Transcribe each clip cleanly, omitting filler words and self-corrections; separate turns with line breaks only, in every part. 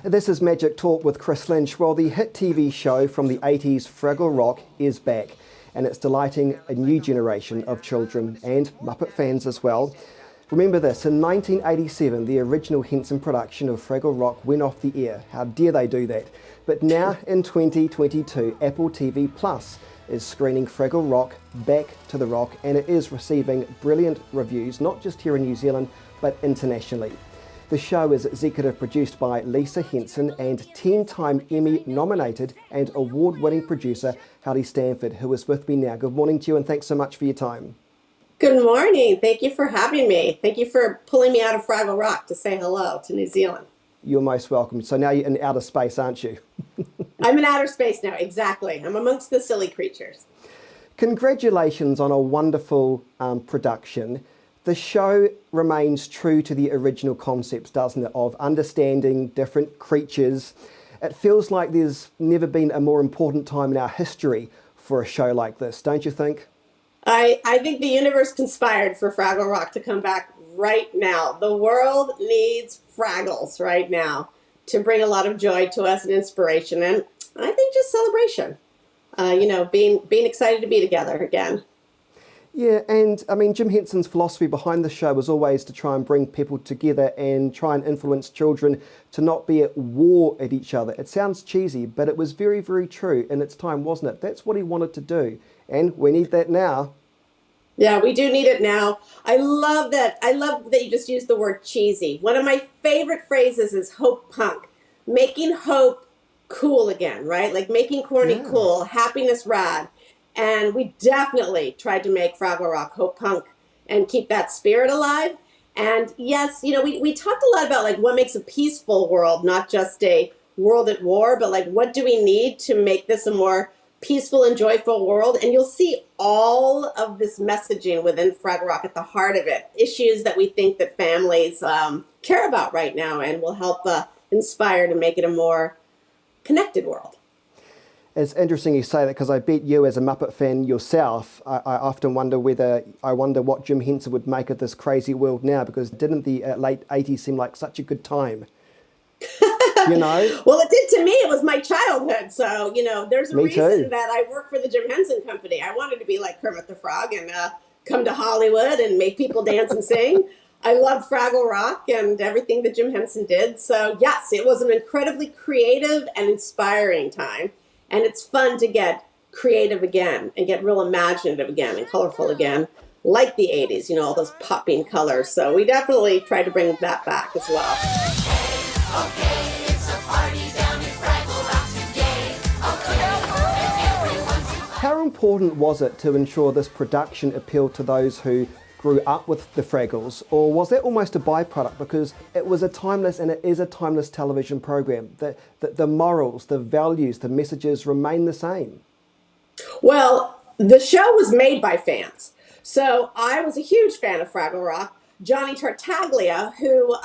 This is Magic Talk with Chris Lynch. Well, the hit TV show from the 80s, Fraggle Rock, is back, and it's delighting a new generation of children and Muppet fans as well. Remember this, in 1987, the original Henson production of Fraggle Rock went off the air. How dare they do that? But now, in 2022, Apple TV Plus is screening Fraggle Rock Back to the Rock, and it is receiving brilliant reviews, not just here in New Zealand, but internationally. The show is executive produced by Lisa Henson and 10-time Emmy-nominated and award-winning producer Halle Stanford, who is with me now. Good morning to you, and thanks so much for your time.
Good morning. Thank you for having me. Thank you for pulling me out of Fraggle Rock to say hello to New Zealand.
You're most welcome. So now you're in outer space, aren't you?
I'm in outer space now, exactly. I'm amongst the silly creatures.
Congratulations on a wonderful production. The show remains true to the original concepts, doesn't it, of understanding different creatures. It feels like there's never been a more important time in our history for a show like this, don't you think?
I think the universe conspired for Fraggle Rock to come back right now. The world needs Fraggles right now to bring a lot of joy to us and inspiration, and I think just celebration. Being excited to be together again.
Yeah, and I mean, Jim Henson's philosophy behind the show was always to try and bring people together and try and influence children to not be at war at each other. It sounds cheesy, but it was very, very true in its time, wasn't it? That's what he wanted to do, and we need that now.
Yeah, we do need it now. I love that. I love that you just used the word cheesy. One of my favorite phrases is hope punk, making hope cool again, right? Like making corny cool, happiness rad. And we definitely tried to make Fraggle Rock hope punk and keep that spirit alive. And yes, we talked a lot about like what makes a peaceful world, not just a world at war, but like what do we need to make this a more peaceful and joyful world? And you'll see all of this messaging within Fraggle Rock at the heart of it, issues that we think that families care about right now and will help inspire to make it a more connected world.
It's interesting you say that, because I bet you, as a Muppet fan yourself, I often wonder what Jim Henson would make of this crazy world now, because didn't the late 80s seem like such a good time? You know?
Well, it did to me. It was my childhood. So, there's a reason
too.
that I work for the Jim Henson Company. I wanted to be like Kermit the Frog and come to Hollywood and make people dance and sing. I love Fraggle Rock and everything that Jim Henson did. So, yes, it was an incredibly creative and inspiring time. And it's fun to get creative again and get real imaginative again and colorful again, like the 80s, all those popping colors. So we definitely tried to bring that back as well.
Okay, it's a party down in Fraggle Rock today.
How important was it to ensure this production appealed to those who grew up with the Fraggles, or was that almost a byproduct because it was a timeless, and it is a timeless television program? The morals, the values, the messages remain the same.
Well, the show was made by fans. So I was a huge fan of Fraggle Rock. Johnny Tartaglia, who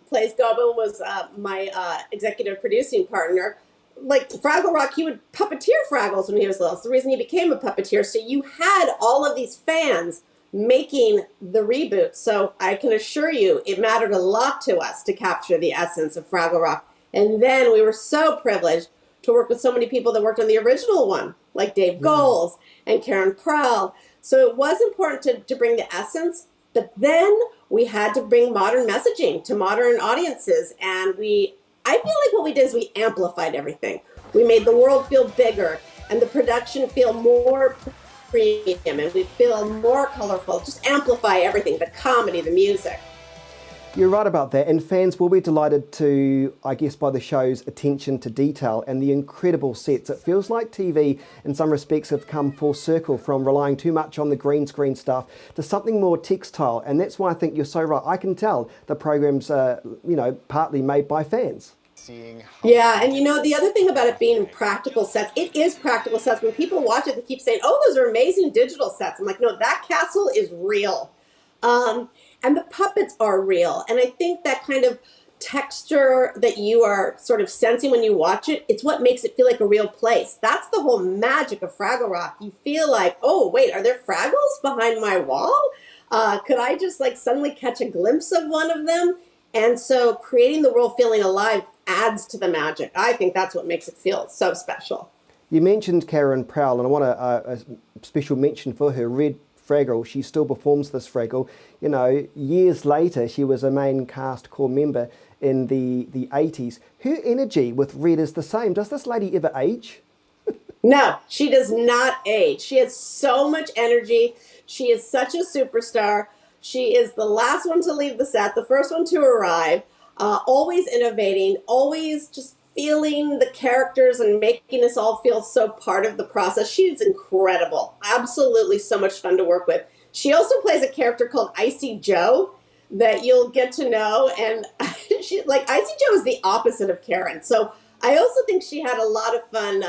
plays Gobo, was my executive producing partner. Like Fraggle Rock, he would puppeteer Fraggles when he was little. It's the reason he became a puppeteer. So you had all of these fans making the reboot. So I can assure you it mattered a lot to us to capture the essence of Fraggle Rock. And then we were so privileged to work with so many people that worked on the original one, like Dave Goelz and Karen Prell. So it was important to bring the essence, but then we had to bring modern messaging to modern audiences. And I feel like what we did is we amplified everything. We made the world feel bigger and the production feel more premium, and we feel more colorful. Just amplify everything, the comedy, the music.
You're right about that, and fans will be delighted to, I guess, by the show's attention to detail and the incredible sets. It feels like TV, in some respects, have come full circle from relying too much on the green screen stuff to something more textile, and that's why I think you're so right. I can tell the program's, partly made by fans.
Yeah, and the other thing about it being practical sets, it is practical sets. When people watch it, they keep saying, oh, those are amazing digital sets. I'm like, no, that castle is real. And the puppets are real. And I think that kind of texture that you are sort of sensing when you watch it, it's what makes it feel like a real place. That's the whole magic of Fraggle Rock. You feel like, oh, wait, are there Fraggles behind my wall? Could I just suddenly catch a glimpse of one of them? And so creating the world feeling alive adds to the magic. I think that's what makes it feel so special.
You mentioned Karen Prowl, and I want a special mention for her. Red Fraggle, she still performs this Fraggle. You know, years later, she was a main cast core member in the 80s. Her energy with Red is the same. Does this lady ever age?
No, she does not age. She has so much energy. She is such a superstar. She is the last one to leave the set, the first one to arrive, always innovating, always just feeling the characters and making us all feel so part of the process. She's incredible. Absolutely so much fun to work with. She also plays a character called Icy Joe that you'll get to know. And she, like, Icy Joe is the opposite of Karen. So I also think she had a lot of fun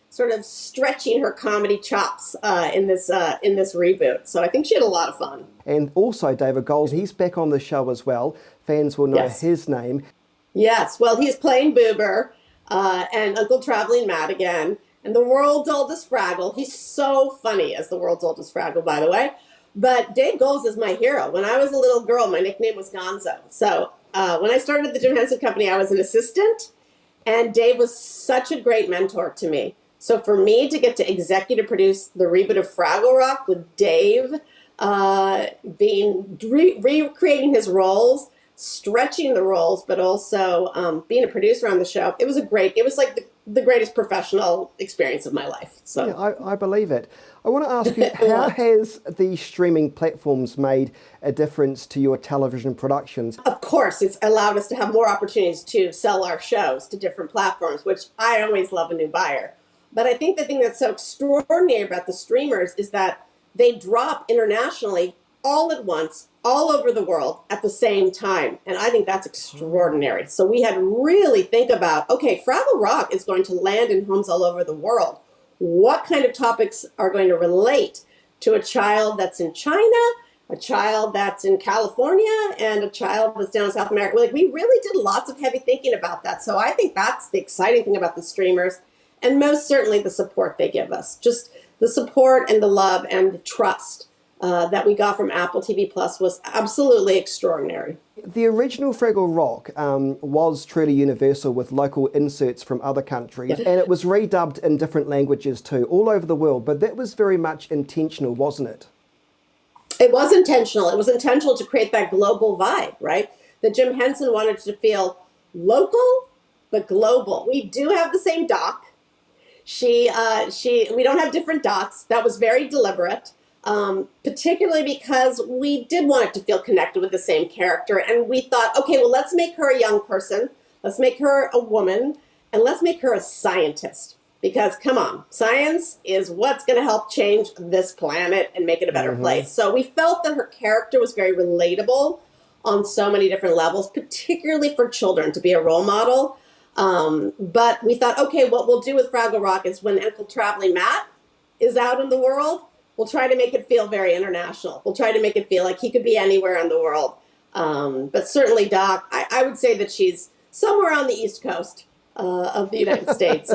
sort of stretching her comedy chops in this reboot. So I think she had a lot of fun.
And also David Gold, he's back on the show as well. Fans will know his name.
Yes, well, he's playing Boober and Uncle Traveling Matt again, and the world's oldest Fraggle. He's so funny as the world's oldest Fraggle, by the way. But Dave Goles is my hero. When I was a little girl, my nickname was Gonzo. So when I started the Jim Henson Company, I was an assistant, and Dave was such a great mentor to me. So for me to get to executive produce the reboot of Fraggle Rock with Dave recreating his roles, stretching the roles, but also being a producer on the show, it was like the greatest professional experience of my life. So
yeah, I believe it. I want to ask you, how has the streaming platforms made a difference to your television productions?
Of course, it's allowed us to have more opportunities to sell our shows to different platforms, which I always love a new buyer. But I think the thing that's so extraordinary about the streamers is that they drop internationally all at once, all over the world at the same time. And I think that's extraordinary. So we had to really think about, okay, Fraggle Rock is going to land in homes all over the world. What kind of topics are going to relate to a child that's in China, a child that's in California, and a child that's down in South America? Like, we really did lots of heavy thinking about that. So I think that's the exciting thing about the streamers, and most certainly the support they give us. Just the support and the love and the trust that we got from Apple TV Plus was absolutely extraordinary.
The original Fraggle Rock was truly universal with local inserts from other countries, and it was redubbed in different languages too, all over the world, but that was very much intentional, wasn't it?
It was intentional. It was intentional to create that global vibe, right? That Jim Henson wanted to feel local, but global. We do have the same doc. We don't have different docs. That was very deliberate. Particularly because we did want it to feel connected with the same character. And we thought, okay, well, let's make her a young person. Let's make her a woman. And let's make her a scientist. Because, come on, science is what's going to help change this planet and make it a better place. So we felt that her character was very relatable on so many different levels, particularly for children, to be a role model. But we thought, okay, what we'll do with Fraggle Rock is when Uncle Traveling Matt is out in the world, we'll try to make it feel very international. We'll try to make it feel like he could be anywhere in the world. But certainly Doc, I would say that she's somewhere on the East Coast of the United States,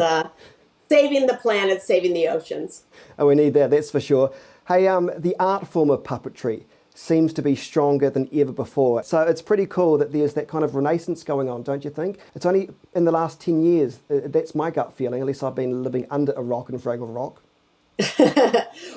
saving the planet, saving the oceans.
Oh, we need that, that's for sure. Hey, the art form of puppetry seems to be stronger than ever before. So it's pretty cool that there's that kind of renaissance going on, don't you think? It's only in the last 10 years, that's my gut feeling, at least I've been living under a rock in Fraggle Rock.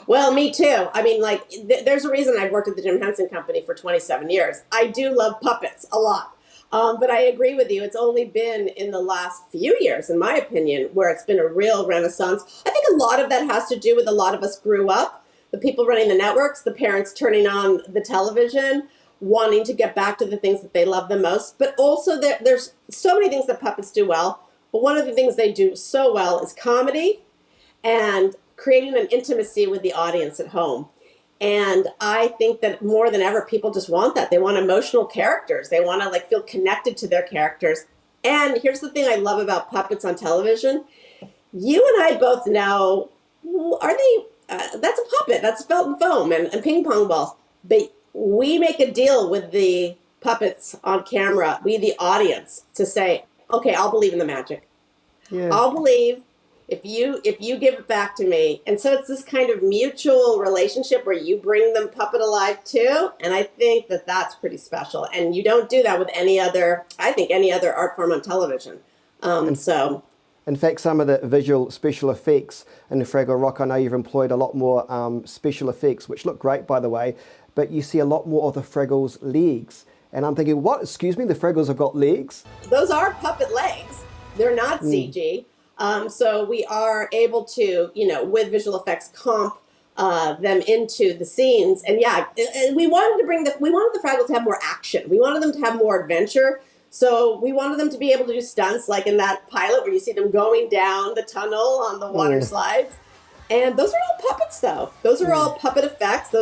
Well, me too. I mean, like, there's a reason I've worked at the Jim Henson Company for 27 years. I do love puppets a lot. But I agree with you. It's only been in the last few years, in my opinion, where it's been a real renaissance. I think a lot of that has to do with a lot of us grew up, the people running the networks, the parents turning on the television, wanting to get back to the things that they love the most. But also there's so many things that puppets do well. But one of the things they do so well is comedy and creating an intimacy with the audience at home. And I think that more than ever, people just want that. They want emotional characters. They want to like feel connected to their characters. And here's the thing I love about puppets on television. You and I both know, are they, that's a puppet. That's felt and foam and ping pong balls. But we make a deal with the puppets on camera, we the audience, to say, okay, I'll believe in the magic. Yeah. I'll believe if you give it back to me. And so it's this kind of mutual relationship where you bring them puppet alive too. And I think that that's pretty special. And you don't do that with any other art form on television.
And
So
in fact, some of the visual special effects in the Fraggle Rock, I know you've employed a lot more special effects, which look great, by the way, but you see a lot more of the Fraggles' legs. And I'm thinking, what? Excuse me, the Fraggles have got legs?
those are puppet legs. They're not CG. So we are able to, with visual effects, comp them into the scenes. And yeah, we wanted the Fraggles to have more action. We wanted them to have more adventure. So we wanted them to be able to do stunts like in that pilot where you see them going down the tunnel on the water slides. And those are all puppets, though. Those are all puppet effects.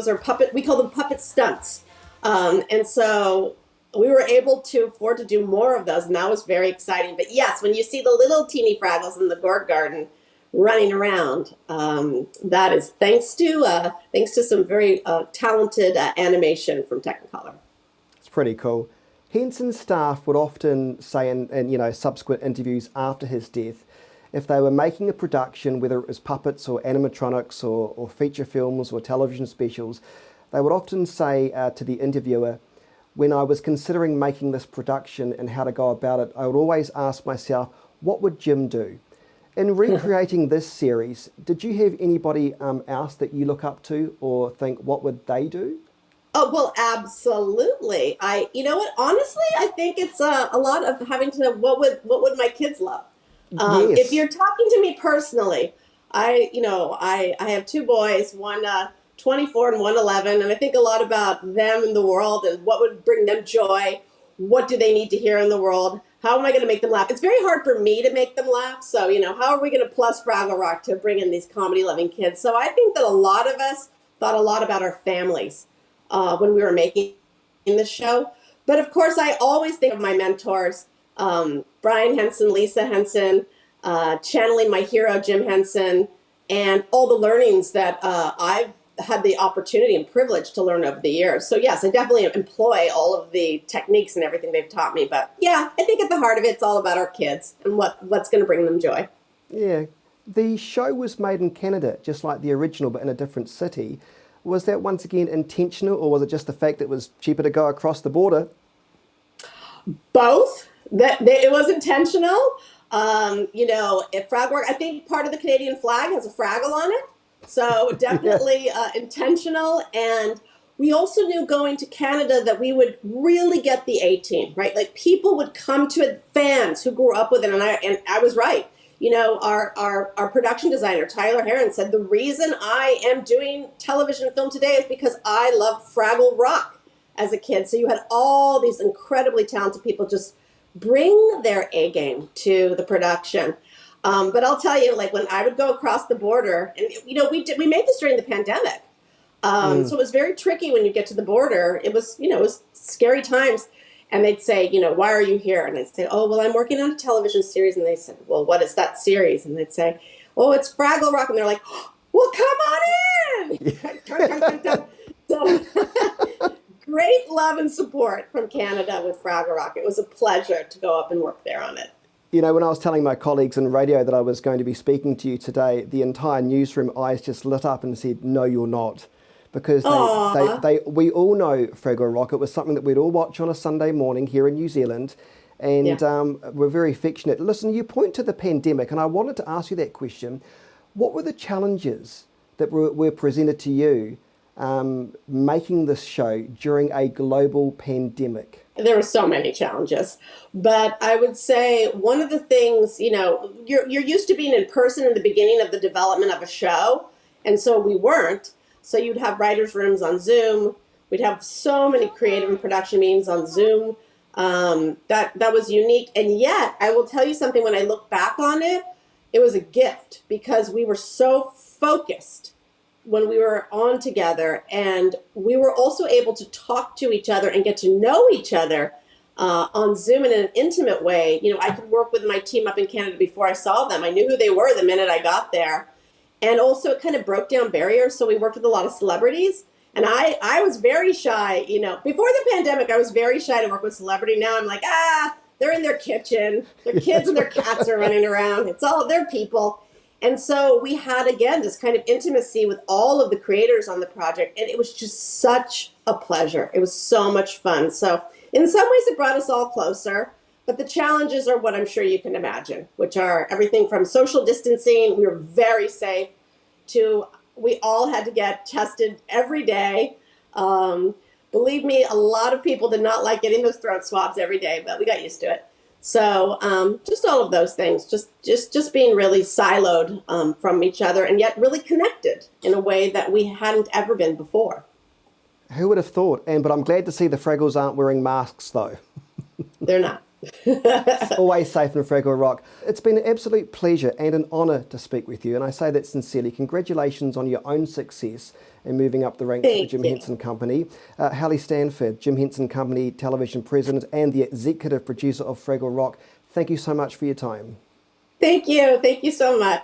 We call them puppet stunts. And so we were able to afford to do more of those, and that was very exciting. But yes, when you see the little teeny Fraggles in the gourd garden running around, that is thanks to some very talented animation from Technicolor.
It's pretty cool. Henson's staff would often say in subsequent interviews after his death, if they were making a production, whether it was puppets or animatronics or feature films or television specials, they would often say to the interviewer, when I was considering making this production and how to go about it, I would always ask myself, what would Jim do? In recreating this series, did you have anybody else that you look up to or think, what would they do?
Oh, well, absolutely. You know what? Honestly, I think it's a lot of having to know what would my kids love.
Yes.
If you're talking to me personally, I have two boys, one 24 and one 11, and I think a lot about them in the world and what would bring them joy. What do they need to hear in the world? How am I going to make them laugh? It's very hard for me to make them laugh. So, how are we going to plus Fraggle Rock to bring in these comedy-loving kids? So I think that a lot of us thought a lot about our families when we were making this show. But of course, I always think of my mentors, Brian Henson, Lisa Henson, channeling my hero, Jim Henson, and all the learnings that I've had the opportunity and privilege to learn over the years. So yes, I definitely employ all of the techniques and everything they've taught me. But yeah, I think at the heart of it, it's all about our kids and what's going to bring them joy.
Yeah. The show was made in Canada, just like the original, but in a different city. Was that once again intentional, or was it just the fact that it was cheaper to go across the border?
Both. It was intentional. If Fraggle Rock, I think part of the Canadian flag has a Fraggle on it. So definitely intentional. And we also knew going to Canada that we would really get the A-team, right? Like people would come to it, fans who grew up with it. And I was right. Our production designer, Tyler Heron, said the reason I am doing television and film today is because I loved Fraggle Rock as a kid. So you had all these incredibly talented people just bring their A game to the production. But I'll tell you, like when I would go across the border, and we made this during the pandemic, so it was very tricky when you get to the border. It was scary times, and they'd say, why are you here? And I'd say, oh, well, I'm working on a television series, and they said, well, what is that series? And they'd say, oh, it's Fraggle Rock, and they're like, oh, well, come on in. So great love and support from Canada with Fraggle Rock. It was a pleasure to go up and work there on it.
When I was telling my colleagues in radio that I was going to be speaking to you today, the entire newsroom eyes just lit up and said, no, you're not. Because we all know Fraggle Rock. It was something that we'd all watch on a Sunday morning here in New Zealand. And we're very affectionate. Listen, you point to the pandemic, and I wanted to ask you that question. What were the challenges that were presented to you making this show during a global pandemic?
There were so many challenges, but I would say one of the things, you're used to being in person in the beginning of the development of a show, and so we weren't. So you'd have writers' rooms on Zoom. We'd have so many creative and production meetings on Zoom. That was unique, and yet I will tell you something. When I look back on it, it was a gift because we were so focused when we were on together, and we were also able to talk to each other and get to know each other on Zoom in an intimate way. I could work with my team up in Canada before I saw them. I knew who they were the minute I got there. And also it kind of broke down barriers. So we worked with a lot of celebrities, and I was very shy. Before the pandemic, I was very shy to work with celebrity. Now I'm like, they're in their kitchen. Their kids and their cats are running around. It's all their people. And so we had, again, this kind of intimacy with all of the creators on the project. And it was just such a pleasure. It was so much fun. So in some ways, it brought us all closer. But the challenges are what I'm sure you can imagine, which are everything from social distancing, we were very safe, to we all had to get tested every day. Believe me, a lot of people did not like getting those throat swabs every day, but we got used to it. So just all of those things, just being really siloed from each other and yet really connected in a way that we hadn't ever been before.
Who would have thought? But I'm glad to see the Fraggles aren't wearing masks though.
They're not.
Always safe in Fraggle Rock. It's been an absolute pleasure and an honour to speak with you, and I say that sincerely. Congratulations on your own success in moving up the ranks of the Jim Henson Company. Halle Stanford, Jim Henson Company television president and the executive producer of Fraggle Rock, thank you so much for your time.
Thank you. Thank you so much.